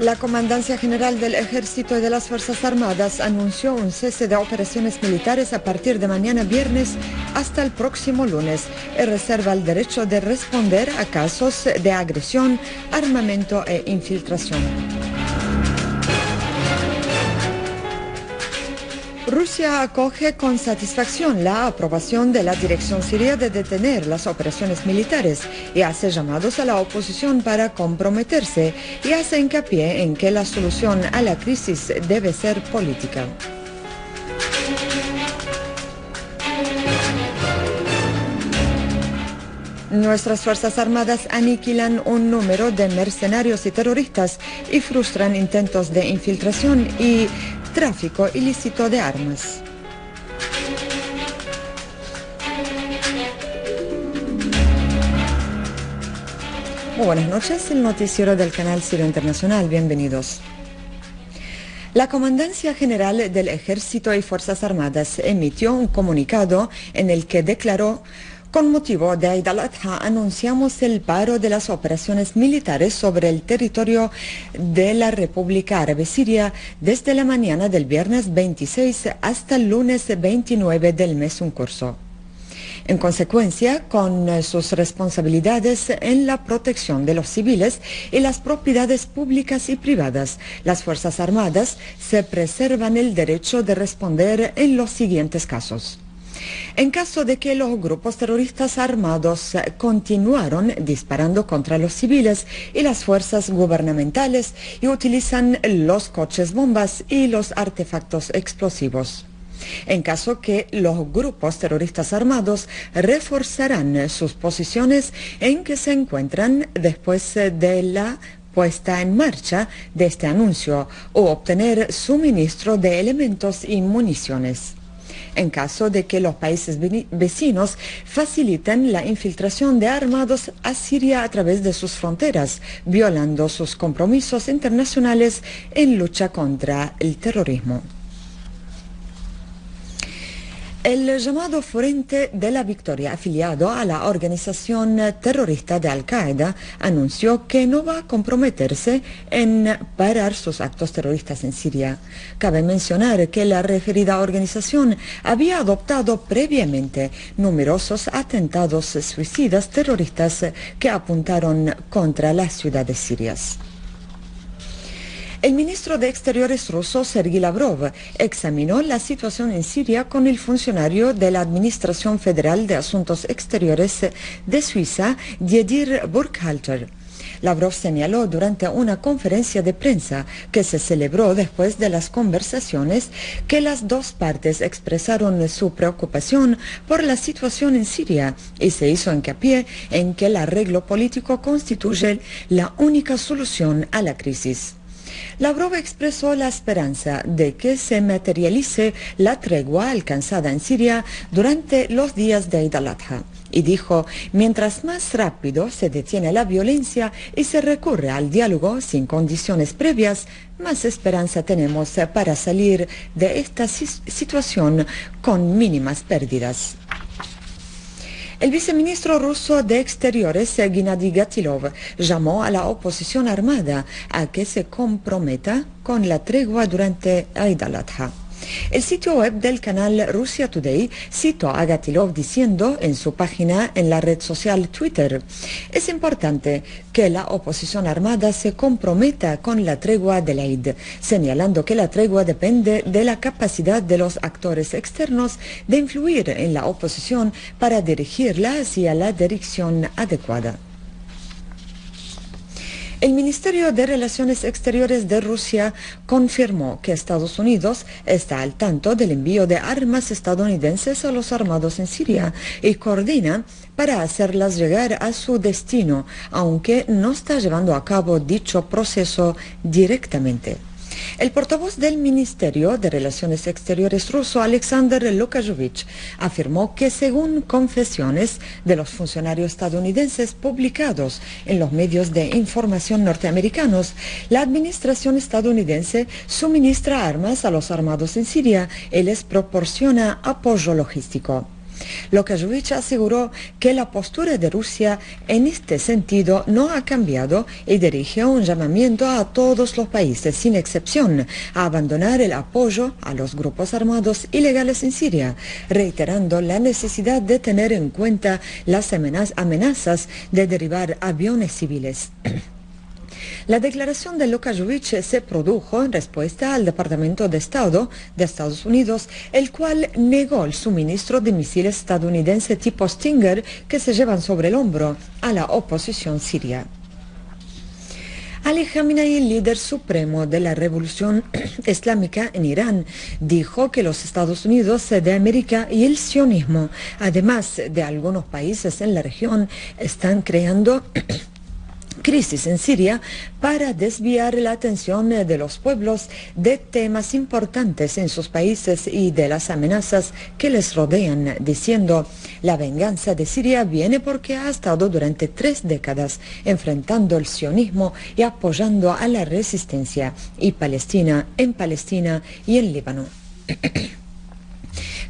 La Comandancia General del Ejército y de las Fuerzas Armadas anunció un cese de operaciones militares a partir de mañana viernes hasta el próximo lunes y reserva el derecho de responder a casos de agresión, armamento e infiltración. Rusia acoge con satisfacción la aprobación de la dirección siria de detener las operaciones militares y hace llamados a la oposición para comprometerse y hace hincapié en que la solución a la crisis debe ser política. Nuestras Fuerzas Armadas aniquilan un número de mercenarios y terroristas y frustran intentos de infiltración y tráfico ilícito de armas. Muy buenas noches, el noticiero del canal Sirio Internacional, bienvenidos. La Comandancia General del Ejército y Fuerzas Armadas emitió un comunicado en el que declaró: con motivo de Eid al-Adha anunciamos el paro de las operaciones militares sobre el territorio de la República Árabe Siria desde la mañana del viernes 26 hasta el lunes 29 del mes en curso. En consecuencia, con sus responsabilidades en la protección de los civiles y las propiedades públicas y privadas, las Fuerzas Armadas se preservan el derecho de responder en los siguientes casos. En caso de que los grupos terroristas armados continuaron disparando contra los civiles y las fuerzas gubernamentales y utilizan los coches bombas y los artefactos explosivos. En caso que los grupos terroristas armados reforzarán sus posiciones en que se encuentran después de la puesta en marcha de este anuncio o obtener suministro de elementos y municiones. En caso de que los países vecinos faciliten la infiltración de armados a Siria a través de sus fronteras, violando sus compromisos internacionales en lucha contra el terrorismo. El llamado Frente de la Victoria, afiliado a la organización terrorista de Al-Qaeda, anunció que no va a comprometerse en parar sus actos terroristas en Siria. Cabe mencionar que la referida organización había adoptado previamente numerosos atentados suicidas terroristas que apuntaron contra las ciudades sirias. El ministro de Exteriores ruso, Sergei Lavrov, examinó la situación en Siria con el funcionario de la Administración Federal de Asuntos Exteriores de Suiza, Dieter Burkhalter. Lavrov señaló durante una conferencia de prensa que se celebró después de las conversaciones que las dos partes expresaron su preocupación por la situación en Siria y se hizo hincapié en que el arreglo político constituye la única solución a la crisis. Lavrov expresó la esperanza de que se materialice la tregua alcanzada en Siria durante los días de Eid al-Adha y dijo: mientras más rápido se detiene la violencia y se recurre al diálogo sin condiciones previas, más esperanza tenemos para salir de esta situación con mínimas pérdidas. El viceministro ruso de Exteriores, Gennady Gatilov, llamó a la oposición armada a que se comprometa con la tregua durante Eid al-Adha. El sitio web del canal Russia Today citó a Gatilov diciendo en su página en la red social Twitter: es importante que la oposición armada se comprometa con la tregua del Eid, señalando que la tregua depende de la capacidad de los actores externos de influir en la oposición para dirigirla hacia la dirección adecuada. El Ministerio de Relaciones Exteriores de Rusia confirmó que Estados Unidos está al tanto del envío de armas estadounidenses a los armados en Siria y coordina para hacerlas llegar a su destino, aunque no está llevando a cabo dicho proceso directamente. El portavoz del Ministerio de Relaciones Exteriores ruso, Alexander Lukashevich, afirmó que según confesiones de los funcionarios estadounidenses publicados en los medios de información norteamericanos, la administración estadounidense suministra armas a los armados en Siria y les proporciona apoyo logístico. Lukashevich aseguró que la postura de Rusia en este sentido no ha cambiado y dirigió un llamamiento a todos los países, sin excepción, a abandonar el apoyo a los grupos armados ilegales en Siria, reiterando la necesidad de tener en cuenta las amenazas de derribar aviones civiles. La declaración de Lukashevich se produjo en respuesta al Departamento de Estado de Estados Unidos, el cual negó el suministro de misiles estadounidenses tipo Stinger que se llevan sobre el hombro a la oposición siria. Ali Khamenei, el líder supremo de la revolución islámica en Irán, dijo que los Estados Unidos de América y el sionismo, además de algunos países en la región, están creando crisis en Siria para desviar la atención de los pueblos de temas importantes en sus países y de las amenazas que les rodean, diciendo: la venganza de Siria viene porque ha estado durante 3 décadas enfrentando el sionismo y apoyando a la resistencia en Palestina y en Líbano.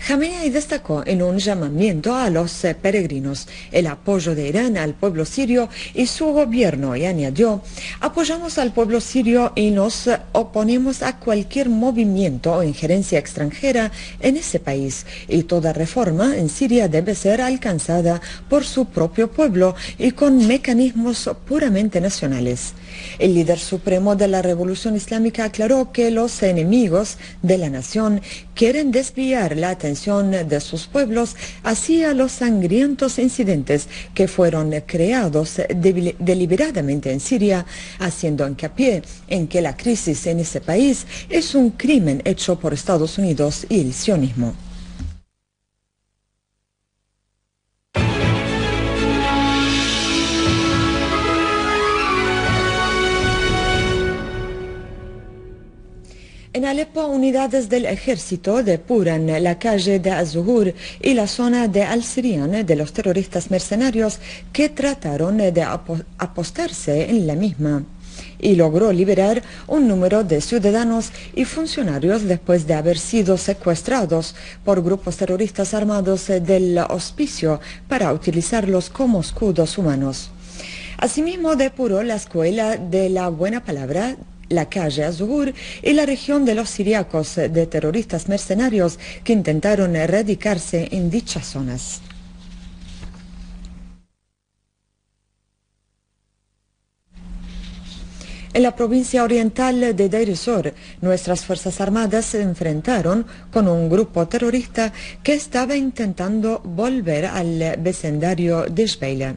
Khamenei destacó en un llamamiento a los peregrinos el apoyo de Irán al pueblo sirio y su gobierno, y añadió: apoyamos al pueblo sirio y nos oponemos a cualquier movimiento o injerencia extranjera en ese país, y toda reforma en Siria debe ser alcanzada por su propio pueblo y con mecanismos puramente nacionales. El líder supremo de la revolución islámica aclaró que los enemigos de la nación quieren desviar la atención de sus pueblos hacia los sangrientos incidentes que fueron creados deliberadamente en Siria, haciendo hincapié en que la crisis en ese país es un crimen hecho por Estados Unidos y el sionismo. En Alepo, unidades del ejército depuran la calle de Az-Zuhur y la zona de Al-Sirian de los terroristas mercenarios que trataron de apostarse en la misma, y logró liberar un número de ciudadanos y funcionarios después de haber sido secuestrados por grupos terroristas armados del hospicio para utilizarlos como escudos humanos. Asimismo, depuró la escuela de la Buena Palabra, la calle Az-Zuhur y la región de los siriacos de terroristas mercenarios que intentaron radicarse en dichas zonas. En la provincia oriental de Deir ez-Zor, nuestras Fuerzas Armadas se enfrentaron con un grupo terrorista que estaba intentando volver al vecindario de Jbeila.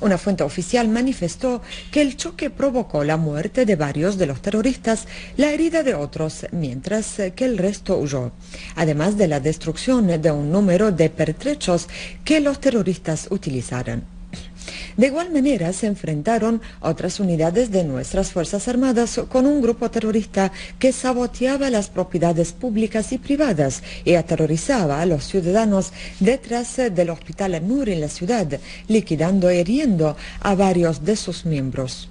Una fuente oficial manifestó que el choque provocó la muerte de varios de los terroristas, la herida de otros, mientras que el resto huyó, además de la destrucción de un número de pertrechos que los terroristas utilizaron. De igual manera, se enfrentaron otras unidades de nuestras Fuerzas Armadas con un grupo terrorista que saboteaba las propiedades públicas y privadas y aterrorizaba a los ciudadanos detrás del Hospital An-Nur en la ciudad, liquidando y hiriendo a varios de sus miembros.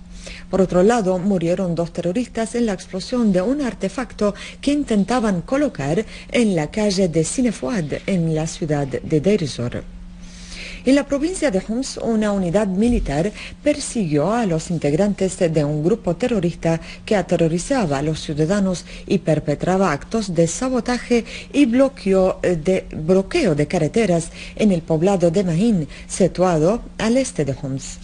Por otro lado, murieron 2 terroristas en la explosión de un artefacto que intentaban colocar en la calle de Sinefuad, en la ciudad de Deir ez-Zor. En la provincia de Homs, una unidad militar persiguió a los integrantes de un grupo terrorista que aterrorizaba a los ciudadanos y perpetraba actos de sabotaje y bloqueo de carreteras en el poblado de Mahin, situado al este de Homs.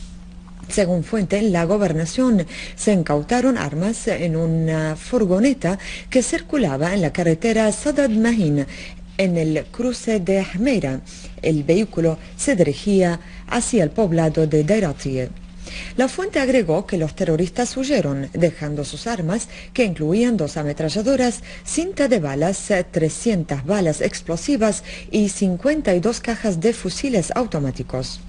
Según fuente en la gobernación, se incautaron armas en una furgoneta que circulaba en la carretera Sadad-Mahin, en el cruce de Ahmeira. El vehículo se dirigía hacia el poblado de Deir Atiye. La fuente agregó que los terroristas huyeron, dejando sus armas, que incluían 2 ametralladoras, cinta de balas, 300 balas explosivas y 52 cajas de fusiles automáticos.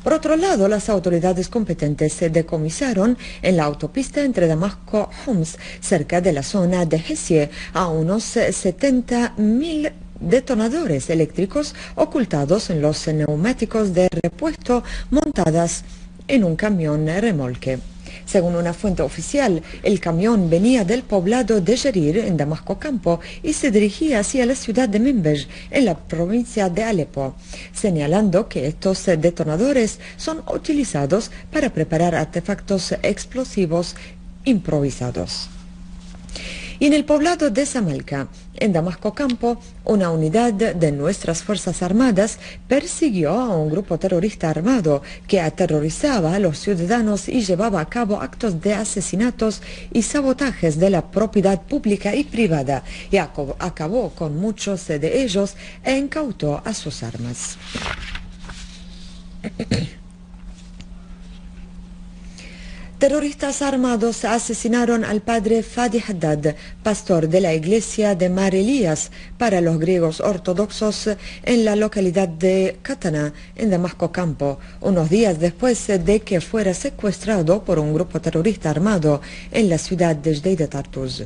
Por otro lado, las autoridades competentes se decomisaron en la autopista entre Damasco-Homs, cerca de la zona de Hesie, a unos 70.000 detonadores eléctricos ocultados en los neumáticos de repuesto montadas en un camión remolque. Según una fuente oficial, el camión venía del poblado de Jerir, en Damasco Campo, y se dirigía hacia la ciudad de Minbej, en la provincia de Alepo, señalando que estos detonadores son utilizados para preparar artefactos explosivos improvisados. Y en el poblado de Samalca, en Damasco Campo, una unidad de nuestras Fuerzas Armadas persiguió a un grupo terrorista armado que aterrorizaba a los ciudadanos y llevaba a cabo actos de asesinatos y sabotajes de la propiedad pública y privada, y acabó con muchos de ellos e incautó a sus armas. Terroristas armados asesinaron al padre Fadi Haddad, pastor de la iglesia de Mar Elías para los griegos ortodoxos en la localidad de Katana, en Damasco Campo, unos días después de que fuera secuestrado por un grupo terrorista armado en la ciudad de Jdeida Tartuz.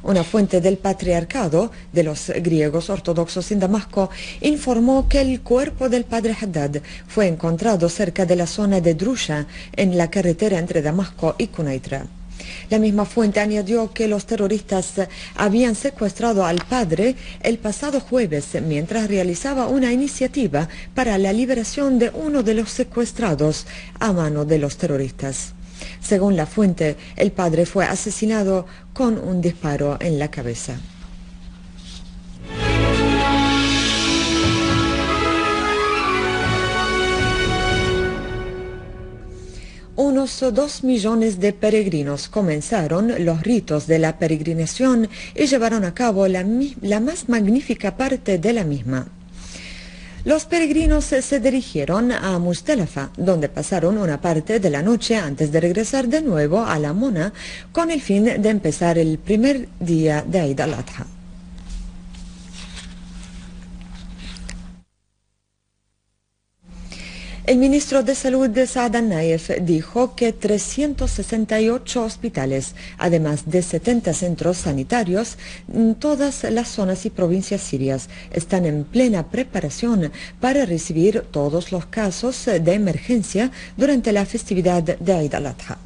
Una fuente del patriarcado de los griegos ortodoxos en Damasco informó que el cuerpo del padre Haddad fue encontrado cerca de la zona de Drusha, en la carretera entre Damasco y Quneitra. La misma fuente añadió que los terroristas habían secuestrado al padre el pasado jueves mientras realizaba una iniciativa para la liberación de uno de los secuestrados a mano de los terroristas. Según la fuente, el padre fue asesinado con un disparo en la cabeza. Unos 2 millones de peregrinos comenzaron los ritos de la peregrinación y llevaron a cabo la más magnífica parte de la misma. Los peregrinos se dirigieron a Muzdalifa, donde pasaron una parte de la noche antes de regresar de nuevo a la Mona con el fin de empezar el primer día de Eid al-Adha. El ministro de Salud de Saad al-Nayef dijo que 368 hospitales, además de 70 centros sanitarios en todas las zonas y provincias sirias, están en plena preparación para recibir todos los casos de emergencia durante la festividad de Eid al-Adha.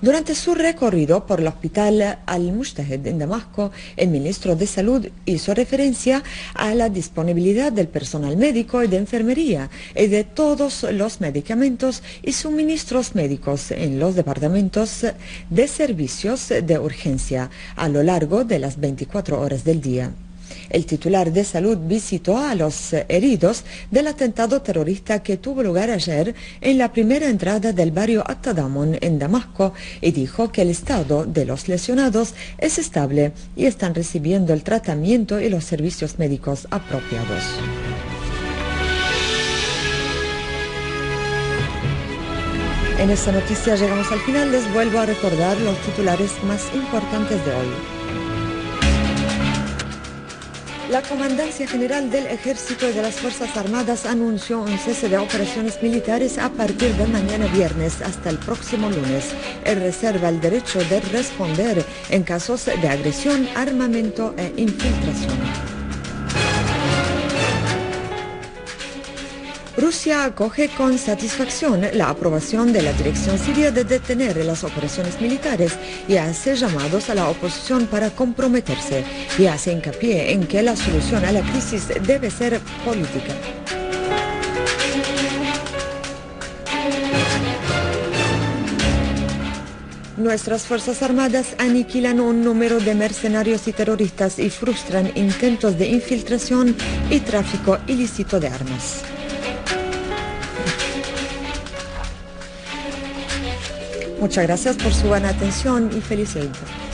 Durante su recorrido por el hospital Al-Mujtahid en Damasco, el ministro de Salud hizo referencia a la disponibilidad del personal médico y de enfermería y de todos los medicamentos y suministros médicos en los departamentos de servicios de urgencia a lo largo de las 24 horas del día. El titular de salud visitó a los heridos del atentado terrorista que tuvo lugar ayer en la primera entrada del barrio At-Tadamun en Damasco y dijo que el estado de los lesionados es estable y están recibiendo el tratamiento y los servicios médicos apropiados. En esta noticia llegamos al final. Les vuelvo a recordar los titulares más importantes de hoy. La Comandancia General del Ejército y de las Fuerzas Armadas anunció un cese de operaciones militares a partir de mañana viernes hasta el próximo lunes. Él reserva el derecho de responder en casos de agresión, armamento e infiltración. Rusia acoge con satisfacción la aprobación de la dirección siria de detener las operaciones militares y hace llamados a la oposición para comprometerse y hace hincapié en que la solución a la crisis debe ser política. Nuestras Fuerzas Armadas aniquilan un número de mercenarios y terroristas y frustran intentos de infiltración y tráfico ilícito de armas. Muchas gracias por su buena atención y feliz Eid.